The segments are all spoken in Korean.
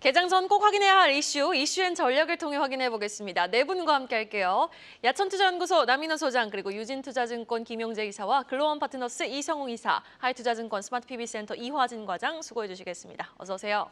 개장 전 꼭 확인해야 할 이슈앤 전략을 통해 확인해 보겠습니다. 네 분과 함께 할게요. 야천투자연구소 남인호 소장, 그리고 유진투자증권 김용재 이사와 글로원 파트너스 이성웅 이사, 하이투자증권 스마트 PB센터 이화진 과장 수고해 주시겠습니다. 어서 오세요.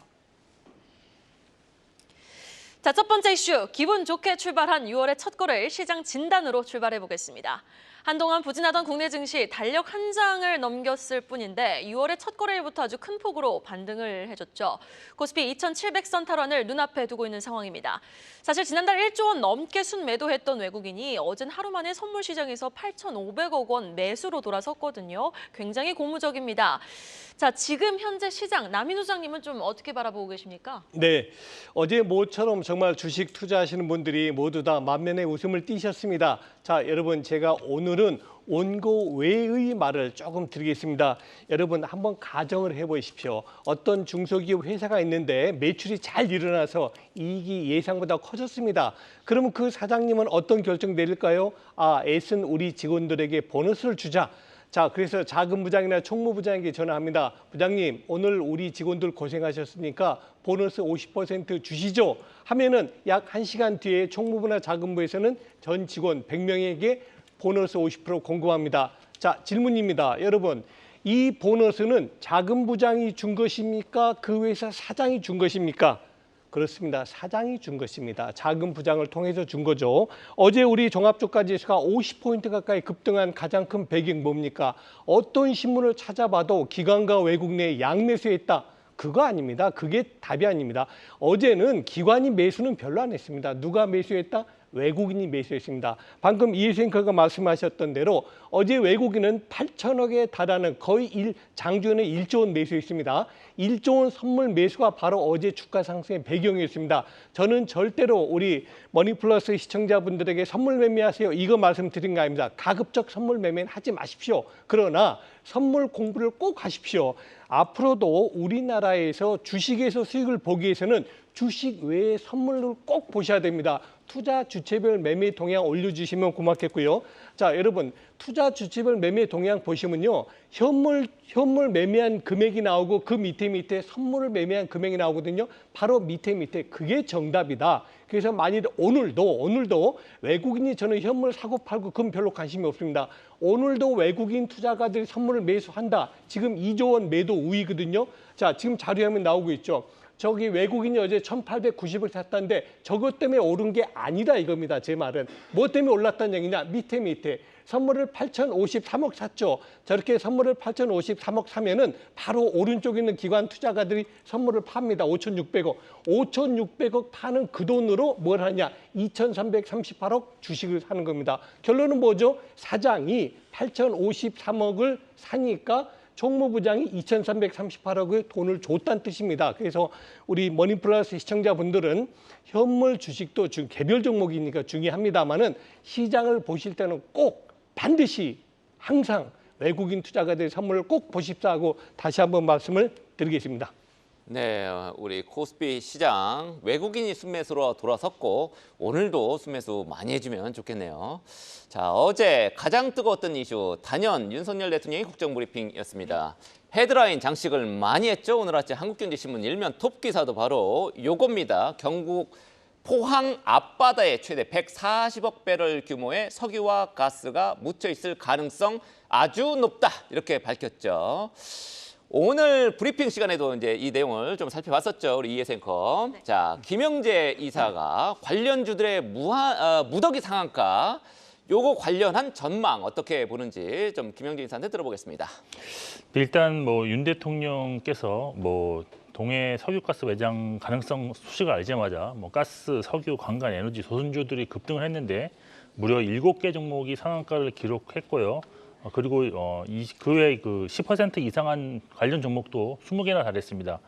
자, 첫 번째 이슈, 기분 좋게 출발한 6월의 첫 거래일 시장 진단으로 출발해 보겠습니다. 한동안 부진하던 국내 증시 달력 한 장을 넘겼을 뿐인데 6월의 첫 거래일부터 아주 큰 폭으로 반등을 해줬죠. 코스피 2,700선 탈환을 눈앞에 두고 있는 상황입니다. 사실 지난달 1조 원 넘게 순매도했던 외국인이 어젠 하루 만에 선물 시장에서 8,500억 원 매수로 돌아섰거든요. 굉장히 고무적입니다. 자, 지금 현재 시장, 남인호 소장님은 좀 어떻게 바라보고 계십니까? 네, 어제 모처럼 정말 주식 투자하시는 분들이 모두 다 만면의 웃음을 띠셨습니다. 자, 여러분, 제가 오늘은 원고 외의 말을 조금 드리겠습니다. 여러분, 한번 가정을 해보십시오. 어떤 중소기업 회사가 있는데 매출이 잘 일어나서 이익이 예상보다 커졌습니다. 그러면 그 사장님은 어떤 결정 내릴까요? 애쓴 우리 직원들에게 보너스를 주자. 자, 그래서 작은 부장이나 총무부장에게 전화합니다. 부장님, 오늘 우리 직원들 고생하셨으니까 보너스 50% 주시죠. 하면은 약 1시간 뒤에 총무부나 자금부에서는 전 직원 100명에게 보너스 50% 공급합니다. 자, 질문입니다. 여러분, 이 보너스는 작은 부장이 준 것입니까? 그 회사 사장이 준 것입니까? 그렇습니다. 사장이 준 것입니다. 작은 부장을 통해서 준 거죠. 어제 우리 종합주가지수가 50포인트 가까이 급등한 가장 큰 배경이 뭡니까? 어떤 신문을 찾아봐도 기관과 외국 내 양매수했다. 그거 아닙니다. 그게 답이 아닙니다. 어제는 기관이 매수는 별로 안 했습니다. 누가 매수했다? 외국인이 매수했습니다. 방금 이해생커가 말씀하셨던 대로 어제 외국인은 8천억에 달하는 거의 장중에 1조 원 매수했습니다. 1조 원 선물 매수가 바로 어제 주가 상승의 배경이었습니다. 저는 절대로 우리 머니플러스 시청자분들에게 선물 매매하세요, 이거 말씀드린 거 아닙니다. 가급적 선물 매매는 하지 마십시오. 그러나 선물 공부를 꼭 하십시오. 앞으로도 우리나라에서 주식에서 수익을 보기 위해서는 주식 외에 선물을 꼭 보셔야 됩니다. 투자 주체별 매매 동향 올려주시면 고맙겠고요. 자, 여러분, 투자 주체별 매매 동향 보시면요, 현물 매매한 금액이 나오고 그 밑에 선물을 매매한 금액이 나오거든요. 바로 밑에 그게 정답이다. 그래서 만일 오늘도 외국인이 저는 현물 사고 팔고 그건 별로 관심이 없습니다. 오늘도 외국인 투자가들이 선물을 매수한다. 지금 2조 원 매도 우위거든요. 자, 지금 자료화면 나오고 있죠. 저기 외국인이 어제 1,890을 샀다는데 저것 때문에 오른 게 아니다 이겁니다. 제 말은. 뭐 때문에 올랐다는 얘기냐? 밑에 선물을 8,053억 샀죠. 저렇게 선물을 8,053억 사면은 바로 오른쪽에 있는 기관 투자가들이 선물을 팝니다. 5,600억. 5,600억 파는 그 돈으로 뭘 하냐? 2,338억 주식을 사는 겁니다. 결론은 뭐죠? 사장이 8,053억을 사니까 총무부장이 2,338억의 돈을 줬다는 뜻입니다. 그래서 우리 머니플러스 시청자분들은 현물 주식도 개별 종목이니까 중요합니다만은 시장을 보실 때는 꼭 반드시 항상 외국인 투자가들의 선물을 꼭 보십사 하고 다시 한번 말씀을 드리겠습니다. 네, 우리 코스피 시장 외국인이 순매수로 돌아섰고 오늘도 순매수 많이 해주면 좋겠네요. 자, 어제 가장 뜨거웠던 이슈 단연 윤석열 대통령의 국정브리핑이었습니다. 헤드라인 장식을 많이 했죠. 오늘 아침 한국경제신문 일면 톱 기사도 바로 요겁니다. 경북 포항 앞바다에 최대 140억 배럴 규모의 석유와 가스가 묻혀 있을 가능성 아주 높다, 이렇게 밝혔죠. 오늘 브리핑 시간에도 이제 이 내용을 좀 살펴봤었죠, 우리 이해생커. 네. 자, 김영재 이사가 관련주들의 무더기 상한가, 요거 관련한 전망 어떻게 보는지 좀 김영재 이사한테 들어보겠습니다. 일단 뭐 윤 대통령께서 뭐 동해 석유가스 매장 가능성 수식을 알자마자 뭐 가스, 석유, 관광, 에너지, 조선주들이 급등을 했는데 무려 7개 종목이 상한가를 기록했고요. 그리고 그 외에 그 10% 이상한 관련 종목도 20개나 달했습니다.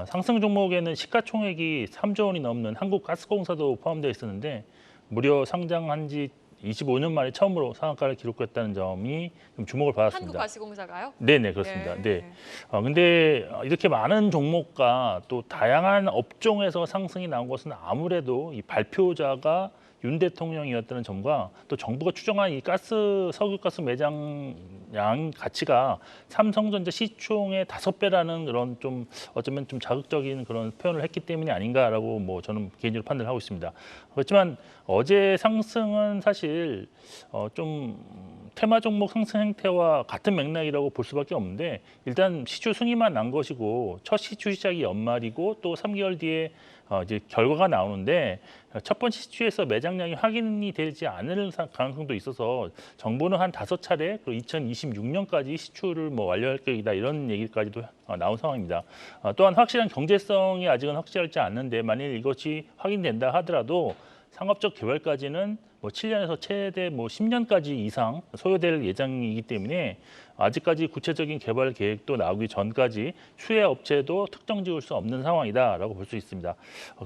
상승 종목에는 시가총액이 3조 원이 넘는 한국가스공사도 포함되어 있었는데 무려 상장한 지 25년 만에 처음으로 상한가를 기록했다는 점이 좀 주목을 받았습니다. 한국가시공사가요? 네네 그렇습니다. 네. 근데 이렇게 많은 종목과 또 다양한 업종에서 상승이 나온 것은 아무래도 이 발표자가 윤 대통령이었다는 점과 또 정부가 추정한 이 석유가스 매장 양 가치가 삼성전자 시총의 5배라는 그런 좀 어쩌면 좀 자극적인 그런 표현을 했기 때문이 아닌가라고 뭐 저는 개인적으로 판단을 하고 있습니다. 그렇지만 어제 상승은 사실 좀 테마 종목 상승 행태와 같은 맥락이라고 볼 수밖에 없는데 일단 시추 승인만 난 것이고 첫 시추 시작이 연말이고 또 3개월 뒤에 이제 결과가 나오는데 첫 번째 시추에서 매장량이 확인이 되지 않을 가능성도 있어서 정부는 한 5차례 그리고 2026년까지 시추를 뭐 완료할 계획이다 이런 얘기까지도 나온 상황입니다. 또한 확실한 경제성이 아직은 확실하지 않는데 만일 이것이 확인된다 하더라도 상업적 개발까지는 뭐 7년에서 최대 뭐 10년까지 이상 소요될 예정이기 때문에 아직까지 구체적인 개발 계획도 나오기 전까지 추해 업체도 특정 지을 수 없는 상황이다라고 볼 수 있습니다.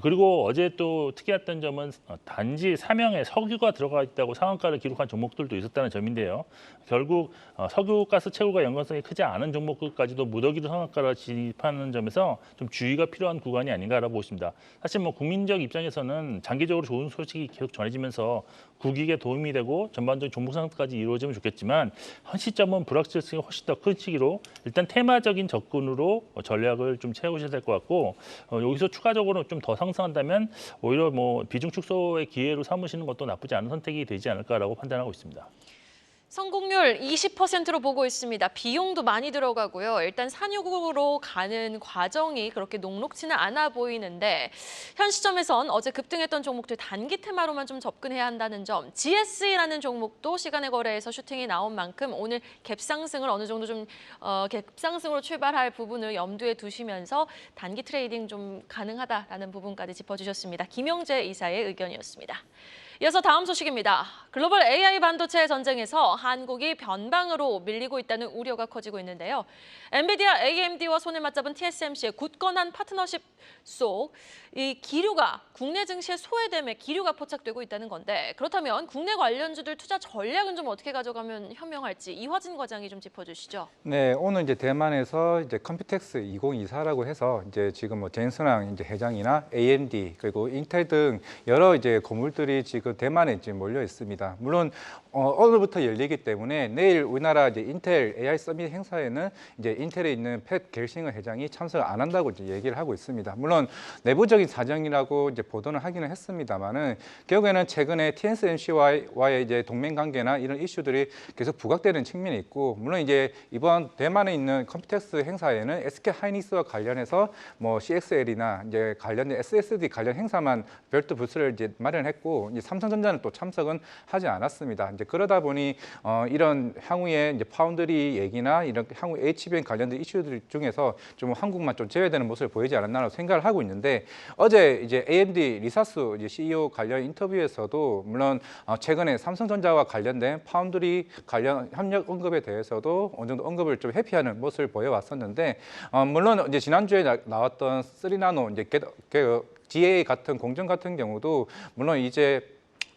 그리고 어제 또 특이했던 점은 단지 사명에 석유가 들어가 있다고 상한가를 기록한 종목들도 있었다는 점인데요. 결국 석유가스 채굴과 연관성이 크지 않은 종목들까지도 무더기로 상한가를 진입하는 점에서 좀 주의가 필요한 구간이 아닌가라고 보십니다. 사실 뭐 국민적 입장에서는 장기적으로 좋은 소식이 계속 전해지면서 국익에 도움이 되고 전반적인 종목 상승까지 이루어지면 좋겠지만 현 시점은 불확실성이 훨씬 더 큰 시기로 일단 테마적인 접근으로 전략을 좀 채우셔야 될 것 같고 여기서 추가적으로 좀 더 상승한다면 오히려 뭐 비중 축소의 기회로 삼으시는 것도 나쁘지 않은 선택이 되지 않을까라고 판단하고 있습니다. 성공률 20%로 보고 있습니다. 비용도 많이 들어가고요. 일단 산육으로 가는 과정이 그렇게 녹록지는 않아 보이는데 현 시점에선 어제 급등했던 종목들 단기 테마로만 좀 접근해야 한다는 점. GS라는 종목도 시간의 거래에서 슈팅이 나온 만큼 오늘 갭상승을 어느 정도 좀 갭상승으로 출발할 부분을 염두에 두시면서 단기 트레이딩 좀 가능하다라는 부분까지 짚어주셨습니다. 김용재 이사의 의견이었습니다. 이어서 다음 소식입니다. 글로벌 AI 반도체 전쟁에서 한국이 변방으로 밀리고 있다는 우려가 커지고 있는데요. 엔비디아, AMD와 손을 맞잡은 TSMC의 굳건한 파트너십 속 이 기류가 국내 증시의 소외됨에 기류가 포착되고 있다는 건데 그렇다면 국내 관련주들 투자 전략은 좀 어떻게 가져가면 현명할지 이화진 과장이 좀 짚어주시죠. 네, 오늘 이제 대만에서 이제 컴퓨텍스 2024라고 해서 이제 지금 뭐 젠슨왕 이제 회장이나 AMD 그리고 인텔 등 여러 이제 건물들이 지금 대만에 지금 몰려 있습니다. 물론 오늘부터 열리기 때문에 내일 우리나라 이제 인텔 AI 서밋 행사에는 이제 인텔에 있는 팻 겔싱어 회장이 참석을 안 한다고 이제 얘기를 하고 있습니다. 물론 내부적인 사정이라고 이제 보도는 하기는 했습니다만은 결국에는 최근에 TSMC와의 이제 동맹 관계나 이런 이슈들이 계속 부각되는 측면이 있고 물론 이제 이번 대만에 있는 컴퓨텍스 행사에는 SK 하이닉스와 관련해서 뭐 CXL이나 이제 관련된 SSD 관련 행사만 별도 부스를 이제 마련했고 이제 삼성전자는 또 참석은 하지 않았습니다. 이제 그러다 보니 이런 향후에 이제 파운드리 얘기나 이런 향후 HBM 관련된 이슈들 중에서 좀 한국만 좀 제외되는 모습을 보이지 않았나라고 생각을 하고 있는데 어제 이제 AMD 리사스 이제 CEO 관련 인터뷰에서도 물론 최근에 삼성전자와 관련된 파운드리 관련 협력 언급에 대해서도 어느 정도 언급을 좀 회피하는 모습을 보여왔었는데 물론 이제 지난주에 나왔던 3나노 이제 GA 같은 공정 같은 경우도 물론 이제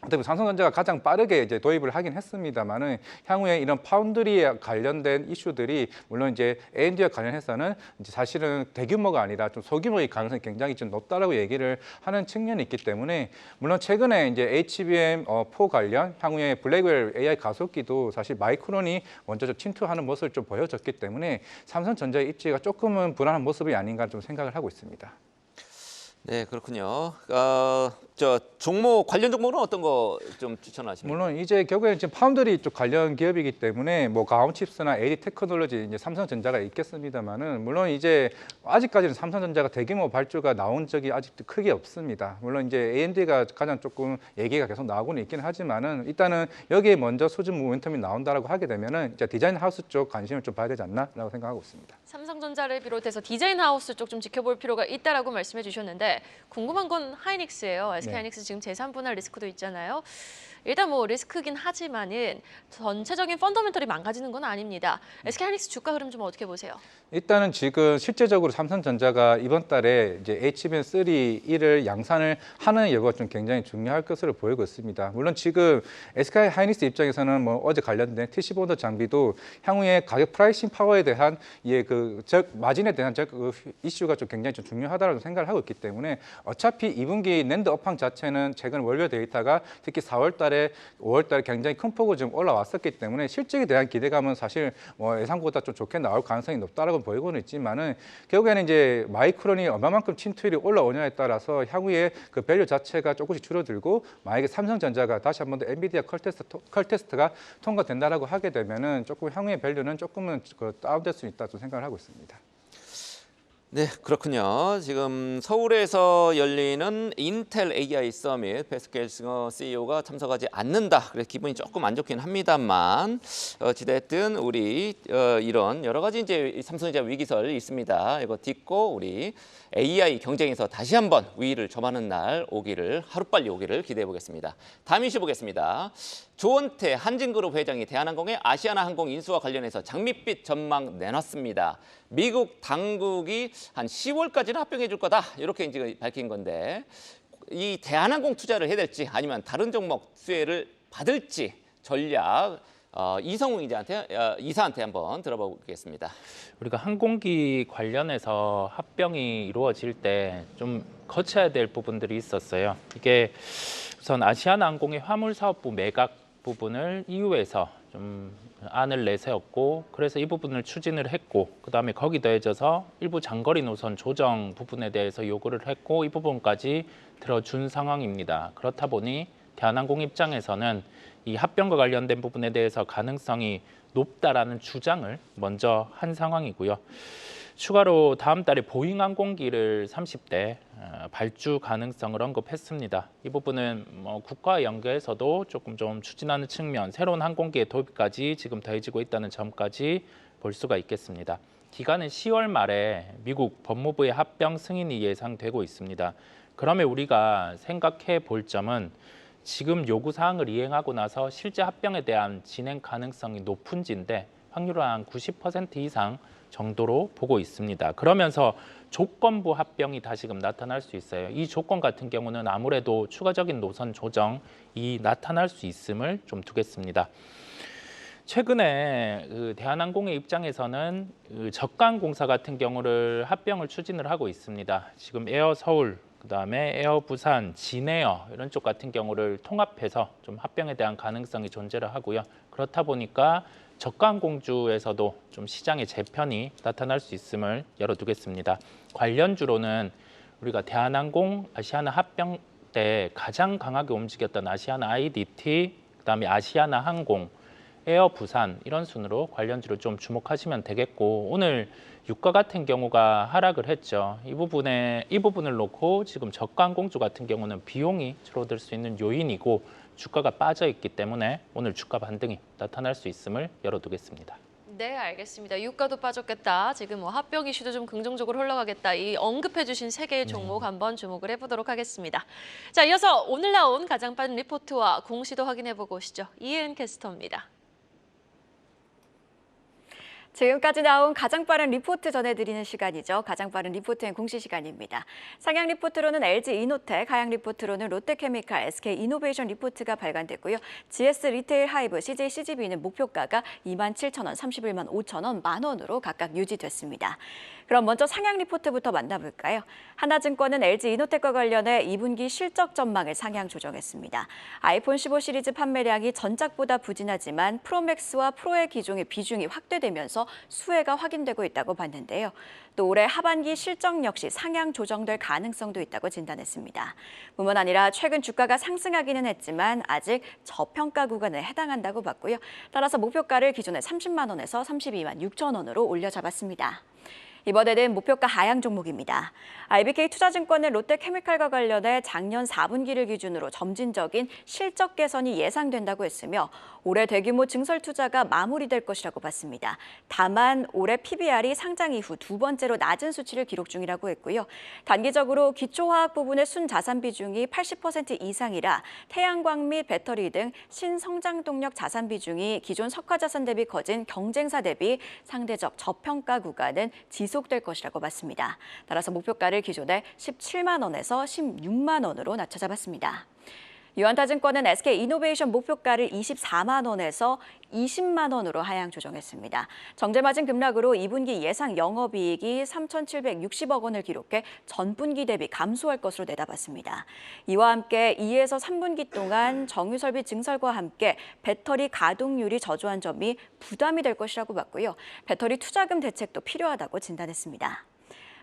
삼성전자가 가장 빠르게 이제 도입을 하긴 했습니다만은 향후에 이런 파운드리에 관련된 이슈들이 물론 이제 AMD와 관련해서는 이제 사실은 대규모가 아니라 좀 소규모의 가능성이 굉장히 좀 높다라고 얘기를 하는 측면이 있기 때문에 물론 최근에 이제 HBM4 관련 향후에 블랙웰 AI 가속기도 사실 마이크론이 먼저 좀 침투하는 모습을 좀 보여줬기 때문에 삼성전자의 입지가 조금은 불안한 모습이 아닌가 좀 생각을 하고 있습니다. 네, 그렇군요. 저 종목 관련 종목은 어떤 거 좀 추천하십니까? 물론 이제 결국에는 지금 파운드리 쪽 관련 기업이기 때문에 뭐 가온칩스나 AD 테크놀로지 이제 삼성전자가 있겠습니다만은 물론 이제 아직까지는 삼성전자가 대규모 발주가 나온 적이 아직도 크게 없습니다. 물론 이제 AMD가 가장 조금 얘기가 계속 나오고는 있긴 하지만은 일단은 여기에 먼저 수준 모멘텀이 나온다라고 하게 되면은 이제 디자인 하우스 쪽 관심을 좀 봐야 되지 않나라고 생각하고 있습니다. 삼성전자를 비롯해서 디자인 하우스 쪽 좀 지켜볼 필요가 있다라고 말씀해 주셨는데 궁금한 건 하이닉스예요. SK 하이닉스 지금 재산 분할 리스크도 있잖아요. 일단 뭐 리스크긴 하지만은 전체적인 펀더멘털이 망가지는 건 아닙니다. SK하이닉스 주가 흐름 좀 어떻게 보세요? 일단은 지금 실제적으로 삼성전자가 이번 달에 이제 HBM3E를 양산을 하는 여부가 좀 굉장히 중요할 것으로 보이고 있습니다. 물론 지금 SK 하이닉스 입장에서는 뭐 어제 관련된 TC본드 장비도 향후에 가격 프라이싱 파워에 대한 마진에 대한 이슈가 좀 굉장히 좀 중요하다고 생각을 하고 있기 때문에 어차피 2분기 낸드 업황 자체는 최근 원료 데이터가 특히 4월 달에 5월 달에 굉장히 큰 폭으로 좀 올라왔었기 때문에 실적에 대한 기대감은 사실 뭐 예상보다 좀 좋게 나올 가능성이 높다라고 보이고는 있지만은 결국에는 이제 마이크론이 얼마만큼 침투율이 올라오냐에 따라서 향후에 그 밸류 자체가 조금씩 줄어들고 만약에 삼성전자가 다시 한 번 더 엔비디아 컬 테스트가 통과된다라고 하게 되면은 조금 향후의 밸류는 조금은 다운될 수 있다 또 생각을 하고 있습니다. 네, 그렇군요. 지금 서울에서 열리는 인텔 AI 서밋 패스켈 싱어 CEO가 참석하지 않는다. 그래서 기분이 조금 안 좋긴 합니다만 어찌됐든 우리 이런 여러 가지 이제 삼성전자 위기설 있습니다. 이거 딛고 우리 AI 경쟁에서 다시 한번 우위를 점하는 날 오기를 하루빨리 오기를 기대해 보겠습니다. 다음 이슈 보겠습니다. 조원태 한진그룹 회장이 대한항공의 아시아나항공 인수와 관련해서 장밋빛 전망 내놨습니다. 미국 당국이 한 10월까지는 합병해 줄 거다 이렇게 이제 밝힌 건데 이 대한항공 투자를 해야 될지 아니면 다른 종목 수혜를 받을지 전략 이성웅 이사한테 한번 들어보겠습니다. 우리가 항공기 관련해서 합병이 이루어질 때 좀 거쳐야 될 부분들이 있었어요. 이게 우선 아시아나항공의 화물사업부 매각 부분을 EU에서 좀 안을 내세웠고 그래서 이 부분을 추진을 했고 그다음에 거기 더해져서 일부 장거리 노선 조정 부분에 대해서 요구를 했고 이 부분까지 들어준 상황입니다. 그렇다 보니 대한항공 입장에서는 이 합병과 관련된 부분에 대해서 가능성이 높다라는 주장을 먼저 한 상황이고요. 추가로 다음 달에 보잉 항공기를 30대 발주 가능성을 언급했습니다. 이 부분은 뭐 국가 연계에서도 조금 좀 추진하는 측면, 새로운 항공기의 도입까지 지금 더해지고 있다는 점까지 볼 수가 있겠습니다. 기간은 10월 말에 미국 법무부의 합병 승인이 예상되고 있습니다. 그러면 우리가 생각해 볼 점은 지금 요구사항을 이행하고 나서 실제 합병에 대한 진행 가능성이 높은지인데 확률은 한 90% 이상 정도로 보고 있습니다. 그러면서 조건부 합병이 다시금 나타날 수 있어요. 이 조건 같은 경우는 아무래도 추가적인 노선 조정이 나타날 수 있음을 좀 두겠습니다. 최근에 대한항공의 입장에서는 저가항공사 같은 경우를 합병을 추진을 하고 있습니다. 지금 에어 서울, 그다음에 에어 부산, 진에어 이런 쪽 같은 경우를 통합해서 좀 합병에 대한 가능성이 존재를 하고요. 그렇다 보니까 저가항공주에서도 좀 시장의 재편이 나타날 수 있음을 열어두겠습니다. 관련주로는 우리가 대한항공, 아시아나 합병 때 가장 강하게 움직였던 아시아나 IDT, 그다음에 아시아나항공, 에어 부산 이런 순으로 관련주를 좀 주목하시면 되겠고 오늘 유가 같은 경우가 하락을 했죠. 이 부분을 놓고 지금 저가항공주 같은 경우는 비용이 줄어들 수 있는 요인이고 주가가 빠져 있기 때문에 오늘 주가 반등이 나타날 수 있음을 열어두겠습니다. 네, 알겠습니다. 유가도 빠졌겠다. 지금 뭐 합병 이슈도 좀 긍정적으로 흘러가겠다. 이 언급해주신 세 개의 종목 한번 주목을 해보도록 하겠습니다. 자, 이어서 오늘 나온 가장 빠른 리포트와 공시도 확인해보고 오시죠. 이은 캐스터입니다. 지금까지 나온 가장 빠른 리포트 전해드리는 시간이죠. 가장 빠른 리포트엔 공시 시간입니다. 상향 리포트로는 LG이노텍, 하향 리포트로는 롯데케미칼, SK이노베이션 리포트가 발간됐고요. GS 리테일 하이브, CJ CGV는 목표가가 27,000원, 31만 5천원, 만원으로 각각 유지됐습니다. 그럼 먼저 상향 리포트부터 만나볼까요? 하나증권은 LG이노텍과 관련해 2분기 실적 전망을 상향 조정했습니다. 아이폰 15 시리즈 판매량이 전작보다 부진하지만 프로맥스와 프로의 기종의 비중이 확대되면서 수혜가 확인되고 있다고 봤는데요. 또 올해 하반기 실적 역시 상향 조정될 가능성도 있다고 진단했습니다. 뿐만 아니라 최근 주가가 상승하기는 했지만 아직 저평가 구간에 해당한다고 봤고요. 따라서 목표가를 기존의 30만 원에서 32만 6천 원으로 올려 잡았습니다. 이번에는 목표가 하향 종목입니다. IBK 투자증권은 롯데케미칼과 관련해 작년 4분기를 기준으로 점진적인 실적 개선이 예상된다고 했으며 올해 대규모 증설 투자가 마무리될 것이라고 봤습니다. 다만 올해 PBR이 상장 이후 두 번째로 낮은 수치를 기록 중이라고 했고요. 단기적으로 기초화학 부분의 순자산 비중이 80% 이상이라 태양광 및 배터리 등 신성장 동력 자산 비중이 기존 석화자산 대비 커진 경쟁사 대비 상대적 저평가 구간은 지속될 것이라고 봤습니다. 따라서 목표가를 기존의 17만 원에서 16만 원으로 낮춰 잡았습니다. 유한타증권은 SK이노베이션 목표가를 24만 원에서 20만 원으로 하향 조정했습니다. 정제마진 급락으로 2분기 예상 영업이익이 3,760억 원을 기록해 전분기 대비 감소할 것으로 내다봤습니다. 이와 함께 2에서 3분기 동안 정유설비 증설과 함께 배터리 가동률이 저조한 점이 부담이 될 것이라고 봤고요. 배터리 투자금 대책도 필요하다고 진단했습니다.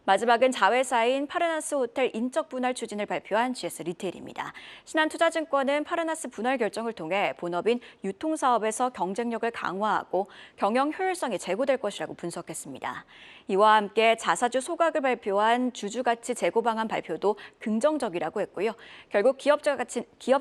마지막은 자회사인 파르나스 호텔 인적 분할 추진을 발표한 GS 리테일입니다. 신한투자증권은 파르나스 분할 결정을 통해 본업인 유통사업에서 경쟁력을 강화하고 경영 효율성이 제고될 것이라고 분석했습니다. 이와 함께 자사주 소각을 발표한 주주가치 제고 방안 발표도 긍정적이라고 했고요. 결국 기업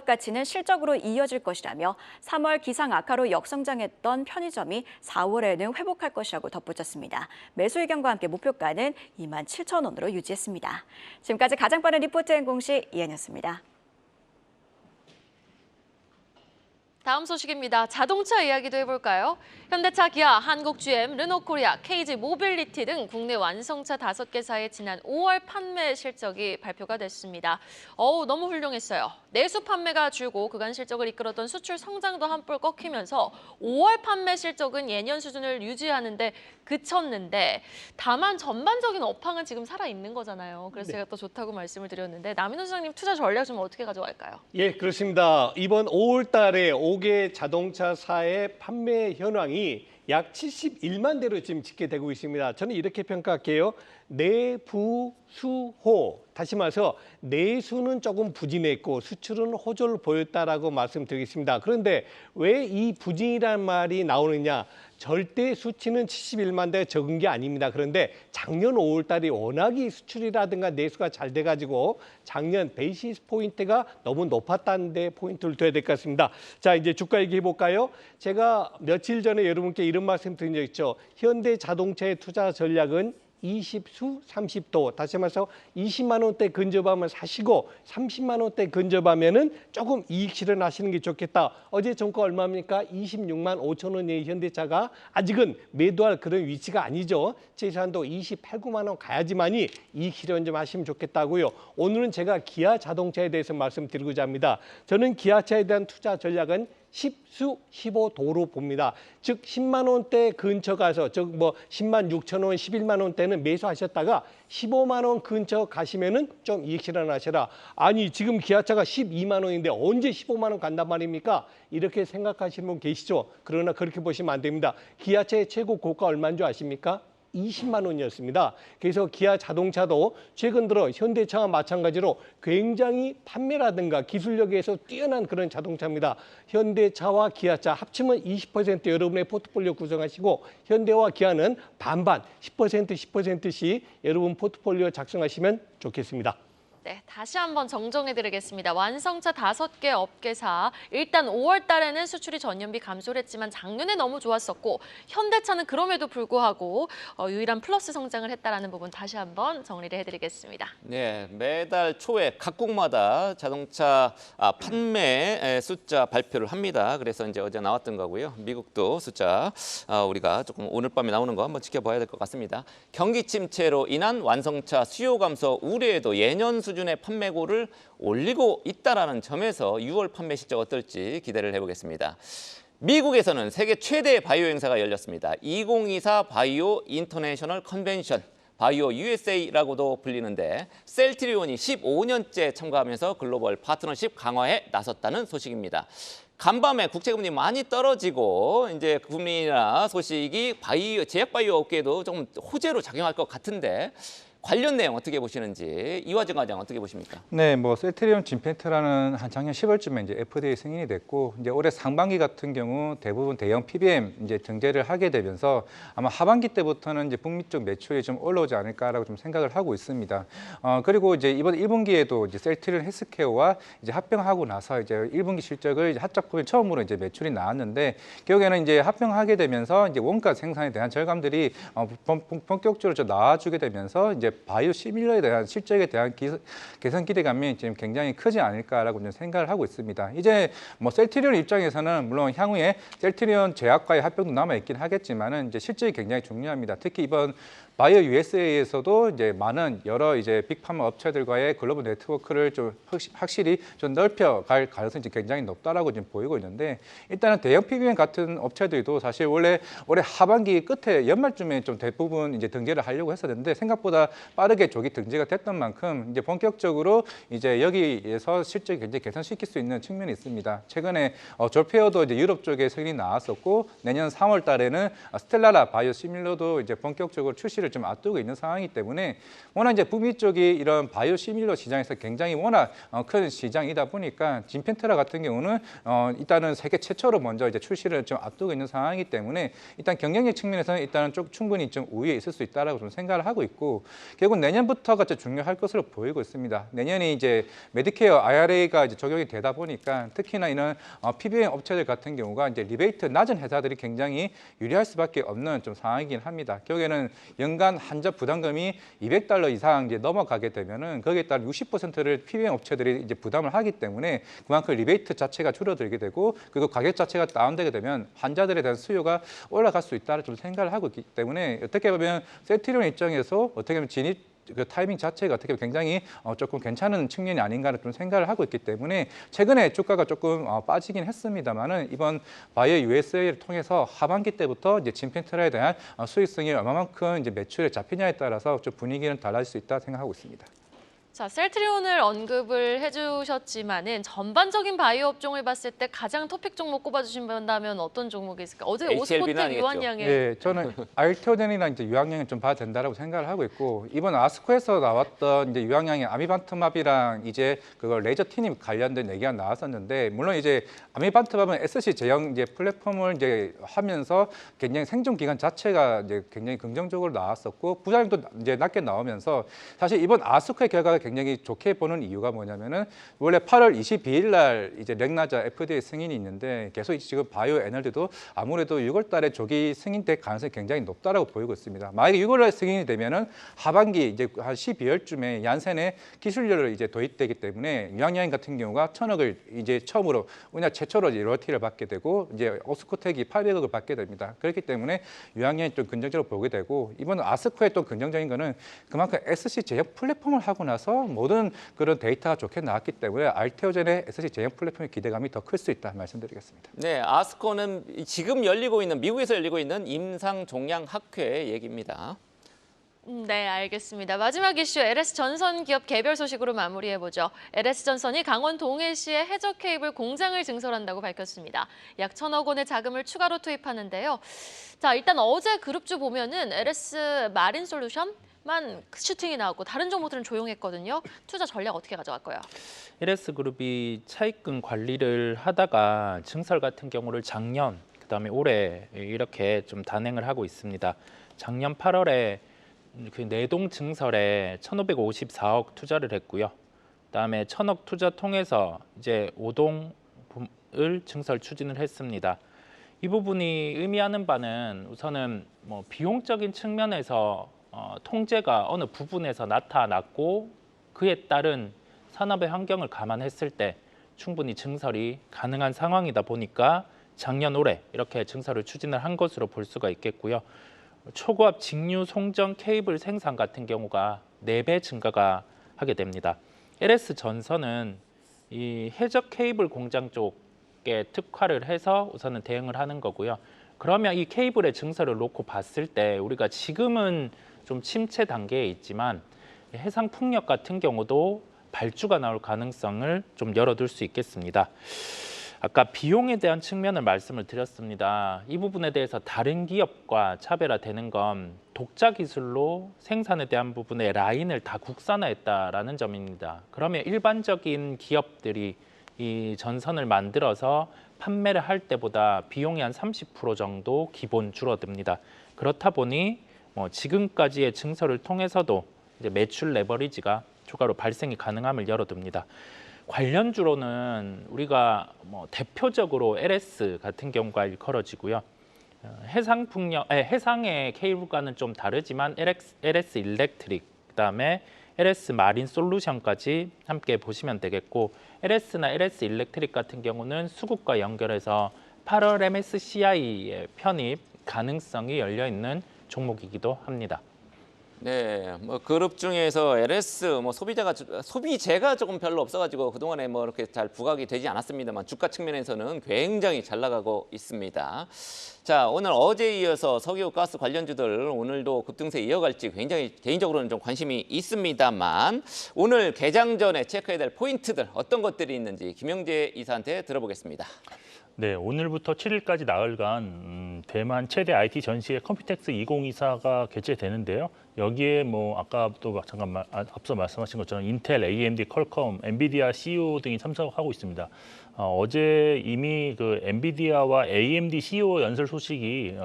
가치는 실적으로 이어질 것이라며 3월 기상 악화로 역성장했던 편의점이 4월에는 회복할 것이라고 덧붙였습니다. 매수 의견과 함께 목표가는 27,000원으로 유지했습니다. 지금까지 가장 빠른 리포트 행공시 이한이었습니다. 다음 소식입니다. 자동차 이야기도 해볼까요? 현대차, 기아, 한국-GM, 르노코리아, KG 모빌리티 등 국내 완성차 5개사의 지난 5월 판매 실적이 발표가 됐습니다. 너무 훌륭했어요. 내수 판매가 줄고 그간 실적을 이끌었던 수출 성장도 한뿔 꺾이면서 5월 판매 실적은 예년 수준을 유지하는 데 그쳤는데 다만 전반적인 업황은 지금 살아있는 거잖아요. 그래서 제가 또 좋다고 말씀을 드렸는데 남인호 소장님 투자 전략 좀 어떻게 가져갈까요? 예, 그렇습니다. 이번 5월 달에 5개 자동차사의 판매 현황이 약 71만 대로 지금 집계되고 있습니다. 저는 이렇게 평가할게요. 내부수호. 다시 말해서 내수는 조금 부진했고 수출은 호조를 보였다라고 말씀드리겠습니다. 그런데 왜 이 부진이라는 말이 나오느냐? 절대 수치는 71만 대가 적은 게 아닙니다. 그런데 작년 5월 달이 워낙에 수출이라든가 내수가 잘 돼가지고 작년 베이시스 포인트가 너무 높았다는 데 포인트를 둬야 될 것 같습니다. 자, 이제 주가 얘기해 볼까요? 제가 며칠 전에 여러분께 이런 말씀 드린 적 있죠. 현대자동차의 투자 전략은 20수 30도, 다시 말해서 20만 원대 근접하면 사시고 30만 원대 근접하면은 조금 이익 실현하시는 게 좋겠다. 어제 종가 얼마입니까? 26만 5천 원의 현대차가 아직은 매도할 그런 위치가 아니죠. 최소한도 28, 9만 원 가야지만이 이익 실현 좀 하시면 좋겠다고요. 오늘은 제가 기아 자동차에 대해서 말씀드리고자 합니다. 저는 기아차에 대한 투자 전략은 10수 15도로 봅니다. 즉 10만 원대 근처 가서 즉 뭐 10만 6천 원, 11만 원대는 매수하셨다가 15만 원 근처 가시면은 좀 이익 실현하셔라. 아니 지금 기아차가 12만 원인데 언제 15만 원 간단 말입니까? 이렇게 생각하시는 분 계시죠? 그러나 그렇게 보시면 안 됩니다. 기아차의 최고 고가 얼마인 줄 아십니까? 20만 원이었습니다. 그래서 기아 자동차도 최근 들어 현대차와 마찬가지로 굉장히 판매라든가 기술력에서 뛰어난 그런 자동차입니다. 현대차와 기아차 합치면 20% 여러분의 포트폴리오 구성하시고 현대와 기아는 반반 10%, 10%씩 여러분 포트폴리오 작성하시면 좋겠습니다. 네, 다시 한번 정정해드리겠습니다. 완성차 5개 업계사, 일단 5월 달에는 수출이 전년비 감소를 했지만 작년에 너무 좋았었고 현대차는 그럼에도 불구하고 유일한 플러스 성장을 했다는 부분 다시 한번 정리를 해드리겠습니다. 네, 매달 초에 각국마다 자동차 판매 숫자 발표를 합니다. 그래서 이제 어제 나왔던 거고요. 미국도 숫자 우리가 조금 오늘 밤에 나오는 거 한번 지켜봐야 될 것 같습니다. 경기 침체로 인한 완성차 수요 감소 우려에도 예년 수준의 판매고를 올리고 있다는 점에서 6월 판매 실적 어떨지 기대를 해보겠습니다. 미국에서는 세계 최대 바이오 행사가 열렸습니다. 2024 바이오 인터내셔널 컨벤션, 바이오 USA라고도 불리는데 셀트리온이 15년째 참가하면서 글로벌 파트너십 강화에 나섰다는 소식입니다. 간밤에 국제금리 많이 떨어지고 이제 금리나 소식이 제약 바이오 업계에도 좀 호재로 작용할 것 같은데 관련 내용 어떻게 보시는지 이화정 과장 어떻게 보십니까? 네, 뭐 셀트리온 진펜트라는 한 작년 10월쯤에 이제 FDA 승인이 됐고 이제 올해 상반기 같은 경우 대부분 대형 PBM 이제 등재를 하게 되면서 아마 하반기 때부터는 이제 북미 쪽 매출이 좀 올라오지 않을까라고 좀 생각을 하고 있습니다. 그리고 이제 이번 1분기에도 이제 셀트리온 헬스케어와 이제 합병하고 나서 이제 1분기 실적을 이제 핫작품에 처음으로 이제 매출이 나왔는데 결국에는 이제 합병하게 되면서 이제 원가 생산에 대한 절감들이 본격적으로 좀 나와주게 되면서 이제 바이오 시밀러에 대한 실적에 대한 개선 기대감이 지금 굉장히 크지 않을까라고 좀 생각을 하고 있습니다. 이제 뭐 셀트리온 입장에서는 물론 향후에 셀트리온 제약과의 합병도 남아 있긴 하겠지만은 이제 실적이 굉장히 중요합니다. 특히 이번 바이오 USA에서도 이제 많은 여러 이제 빅파마 업체들과의 글로벌 네트워크를 좀 확실히 좀 넓혀갈 가능성이 굉장히 높다라고 지금 보이고 있는데 일단은 대형 PBM 같은 업체들도 사실 원래 올해 하반기 끝에 연말쯤에 좀 대부분 이제 등재를 하려고 했었는데 생각보다 빠르게 조기 등재가 됐던 만큼 이제 본격적으로 이제 여기에서 실적이 굉장히 개선시킬 수 있는 측면이 있습니다. 최근에 졸페어도 이제 유럽 쪽에 승인이 나왔었고 내년 3월 달에는 스텔라라 바이오 시밀러도 이제 본격적으로 출시를 좀 앞두고 있는 상황이기 때문에 워낙 이제 북미 쪽이 이런 바이오 시밀러 시장에서 굉장히 워낙 큰 시장이다 보니까 진펜트라 같은 경우는 일단은 세계 최초로 먼저 이제 출시를 좀 앞두고 있는 상황이기 때문에 일단 경쟁력 측면에서는 일단은 좀 충분히 좀 우위에 있을 수 있다라고 좀 생각을 하고 있고 결국 내년부터가 좀 중요할 것으로 보이고 있습니다. 내년이 이제 메디케어 IRA가 이제 적용이 되다 보니까 특히나 이런 PBM 업체들 같은 경우가 이제 리베이트 낮은 회사들이 굉장히 유리할 수밖에 없는 좀 상황이긴 합니다. 결국에는 연간 한자 부담금이 $200 이상 이제 넘어가게 되면은 거기에 따른 60%를 PBM 업체들이 이제 부담을 하기 때문에 그만큼 리베이트 자체가 줄어들게 되고 그리고 가격 자체가 다운되게 되면 환자들에 대한 수요가 올라갈 수 있다는 좀 생각을 하고 있기 때문에 어떻게 보면 셀트리온 입장에서 어떻게 보면 진입 그 타이밍 자체가 어떻게 보면 굉장히 조금 괜찮은 측면이 아닌가를 좀 생각을 하고 있기 때문에 최근에 주가가 조금 빠지긴 했습니다만은 이번 바이오 USA를 통해서 하반기 때부터 이제 진펜트라에 대한 수익성이 얼마만큼 이제 매출에 잡히냐에 따라서 좀 분위기는 달라질 수 있다 생각하고 있습니다. 자, 셀트리온을 언급을 해주셨지만은 전반적인 바이오 업종을 봤을 때 가장 토픽 종목 꼽아주신다면 어떤 종목이 있을까? 어제 HLB 는 오스코트 아니겠죠. 유한양의 네, 저는 알테오젠이나 이제 유황량을 좀 봐야 된다라고 생각을 하고 있고 이번 아스코에서 나왔던 이제 유황량의 아미반트맙이랑 이제 그거 레이저 티닙 관련된 얘기가 나왔었는데 물론 이제 아미반트맙은 SC 제형 이제 플랫폼을 이제 하면서 굉장히 생존 기간 자체가 이제 굉장히 긍정적으로 나왔었고 부작용도 이제 낮게 나오면서 사실 이번 아스코의 결과가 굉장히 좋게 보는 이유가 뭐냐면은 원래 8월 22일 날 이제 렉나자 FDA 승인이 있는데 계속 지금 바이오 에너지도 아무래도 6월 달에 조기 승인될 가능성이 굉장히 높다라고 보이고 있습니다. 만약에 6월 날 승인이 되면은 하반기 이제 한 12월쯤에 얀센의 기술료를 이제 도입되기 때문에 유황야인 같은 경우가 1,000억을 이제 처음으로 우리나라 최초로 이제 로열티를 받게 되고 이제 오스코텍이 800억을 받게 됩니다. 그렇기 때문에 유황야인 좀 긍정적으로 보게 되고 이번 아스코의 또 긍정적인 거는 그만큼 SC 제형 플랫폼을 하고 나서 모든 그런 데이터가 좋게 나왔기 때문에 알테오젠의 SC 제형 플랫폼의 기대감이 더 클 수 있다 말씀드리겠습니다. 네, 아스코는 지금 미국에서 열리고 있는 임상종양학회 얘기입니다. 네, 알겠습니다. 마지막 이슈 LS전선 기업 개별 소식으로 마무리해보죠. LS전선이 강원 동해시에 해저 케이블 공장을 증설한다고 밝혔습니다. 약 1,000억 원의 자금을 추가로 투입하는데요. 자, 일단 어제 그룹주 보면은 LS 마린솔루션만 슈팅이 나왔고 다른 종목들은 조용했거든요. 투자 전략 어떻게 가져갈까요? LS그룹이 차입금 관리를 하다가 증설 같은 경우를 작년, 그다음에 올해 이렇게 좀 단행을 하고 있습니다. 작년 8월에 그 내동 증설에 1,554억 투자를 했고요. 그다음에 1,000억 투자 통해서 이제 5동을 증설 추진을 했습니다. 이 부분이 의미하는 바는 우선은 뭐 비용적인 측면에서 통제가 어느 부분에서 나타났고 그에 따른 산업의 환경을 감안했을 때 충분히 증설이 가능한 상황이다 보니까 작년 올해 이렇게 증설을 추진을 한 것으로 볼 수가 있겠고요. 초고압 직류 송전 케이블 생산 같은 경우가 4배 증가가 하게 됩니다. LS전선은 이 해저 케이블 공장 쪽에 특화를 해서 우선은 대응을 하는 거고요. 그러면 이 케이블의 증설을 놓고 봤을 때 우리가 지금은 좀 침체 단계에 있지만 해상 풍력 같은 경우도 발주가 나올 가능성을 좀 열어둘 수 있겠습니다. 아까 비용에 대한 측면을 말씀을 드렸습니다. 이 부분에 대해서 다른 기업과 차별화되는 건 독자 기술로 생산에 대한 부분의 라인을 다 국산화했다라는 점입니다. 그러면 일반적인 기업들이 이 전선을 만들어서 판매를 할 때보다 비용이 한 30% 정도 기본 줄어듭니다. 그렇다 보니 지금까지의 증설을 통해서도 이제 매출 레버리지가 추가로 발생이 가능함을 열어둡니다. 관련주로는 우리가 대표적으로 LS 같은 경우가 일컬어지고요. 해상의 케이블과는 좀 다르지만 LS 일렉트릭, 그다음에 LS 마린 솔루션까지 함께 보시면 되겠고, LS나 LS 일렉트릭 같은 경우는 수국과 연결해서 8월 MSCI의 편입 가능성이 열려 있는 종목이기도 합니다. 네, 그룹 중에서 LS 소비재가 조금 별로 없어가지고 그동안에 이렇게 잘 부각이 되지 않았습니다만 주가 측면에서는 굉장히 잘 나가고 있습니다. 자, 오늘 어제에 이어서 석유 가스 관련주들 오늘도 급등세 이어갈지 굉장히 개인적으로는 좀 관심이 있습니다만, 오늘 개장 전에 체크해야 될 포인트들 어떤 것들이 있는지 김영재 이사한테 들어보겠습니다. 네, 오늘부터 7일까지 나흘간 대만 최대 IT 전시회 컴퓨텍스 2024가 개최되는데요. 여기에 아까도 잠깐 앞서 말씀하신 것처럼 인텔, AMD, 퀄컴, 엔비디아 CEO 등이 참석하고 있습니다. 어제 이미 그 엔비디아와 AMD CEO 연설 소식이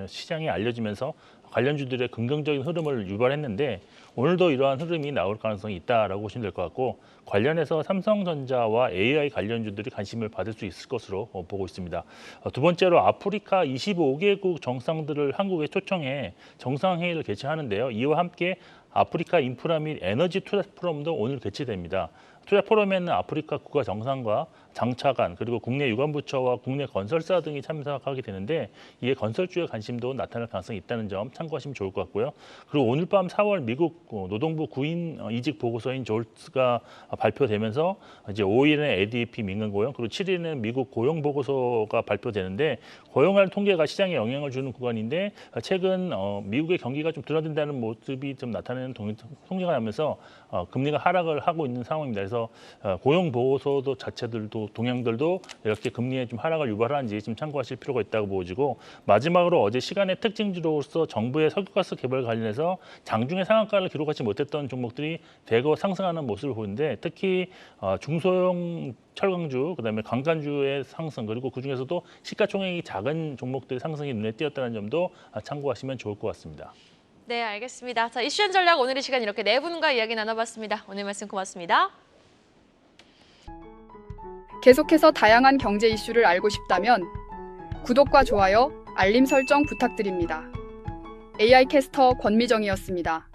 시장에 알려지면서 관련주들의 긍정적인 흐름을 유발했는데, 오늘도 이러한 흐름이 나올 가능성이 있다라고 보시면 될 것 같고, 관련해서 삼성전자와 AI 관련주들이 관심을 받을 수 있을 것으로 보고 있습니다. 두 번째로 아프리카 25개국 정상들을 한국에 초청해 정상회의를 개최하는데요. 이와 함께 아프리카 인프라 및 에너지 투자 포럼도 오늘 개최됩니다. 투자 포럼에는 아프리카 국가 정상과 장차관, 그리고 국내 유관부처와 국내 건설사 등이 참석하게 되는데, 이에 건설주의 관심도 나타날 가능성이 있다는 점 참고하시면 좋을 것 같고요. 그리고 오늘 밤 4월 미국 노동부 구인 이직 보고서인 졸스가 발표되면서 이제 5일에는 ADP 민간 고용, 그리고 7일에는 미국 고용 보고서가 발표되는데, 고용할 통계가 시장에 영향을 주는 구간인데, 최근 미국의 경기가 좀 둔화된다는 모습이 좀 나타내는 통계가 나면서 금리가 하락을 하고 있는 상황입니다. 그래서 고용 보고서도 자체들도 동향들도 이렇게 금리에 좀 하락을 유발하는지 좀 참고하실 필요가 있다고 보여지고, 마지막으로 어제 시간의 특징주로서 정부의 석유가스 개발 관련해서 장중에 상한가를 기록하지 못했던 종목들이 대거 상승하는 모습을 보이는데, 특히 중소형 철강주, 그다음에 강간주의 상승, 그리고 그중에서도 시가총액이 작은 종목들의 상승이 눈에 띄었다는 점도 참고하시면 좋을 것 같습니다. 네, 알겠습니다. 자, 이슈엔 전략 오늘 이 시간 이렇게 네 분과 이야기 나눠봤습니다. 오늘 말씀 고맙습니다. 계속해서 다양한 경제 이슈를 알고 싶다면 구독과 좋아요, 알림 설정 부탁드립니다. AI 캐스터 권미정이었습니다.